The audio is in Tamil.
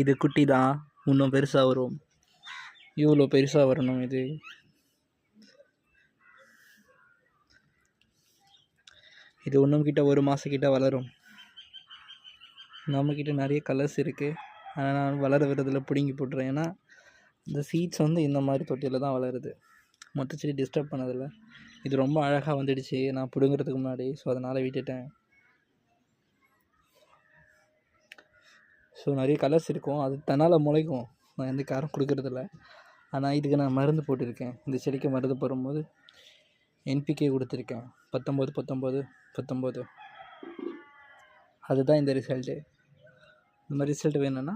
இது குட்டி தான், இன்னும் பெருசாக வரும். இவ்வளோ பெருசாக வரணும். இது இன்னும் கிட்ட 1 மாதம் கிட்ட வளரும். நம்மக்கிட்ட நிறைய கலர்ஸ் இருக்குது. ஆனால் நான் வளர விடுறதில் பிடுங்கி போட்டுறேன். ஏன்னா இந்த சீட்ஸ் வந்து இந்த மாதிரி தொட்டியில் தான் வளருது. மொத்த செடி டிஸ்டர்ப் பண்ணதில்லை. இது ரொம்ப அழகாக வந்துடுச்சு நான் பிடுங்கிறதுக்கு முன்னாடி. ஸோ அதனால் விட்டுட்டேன். ஸோ நிறைய கலர்ஸ் இருக்கும். அது தன்னால் முளைக்கும். நான் எந்த கேரும் கொடுக்கறதில்ல. ஆனால் இதுக்கு நான் மருந்து போட்டிருக்கேன். இந்த செடிக்கு மருந்து போடும்போது என்பிகே கொடுத்துருக்கேன். 19 அதுதான் இந்த ரிசல்ட்டு. இந்த மாதிரி ரிசல்ட் வேணும்னா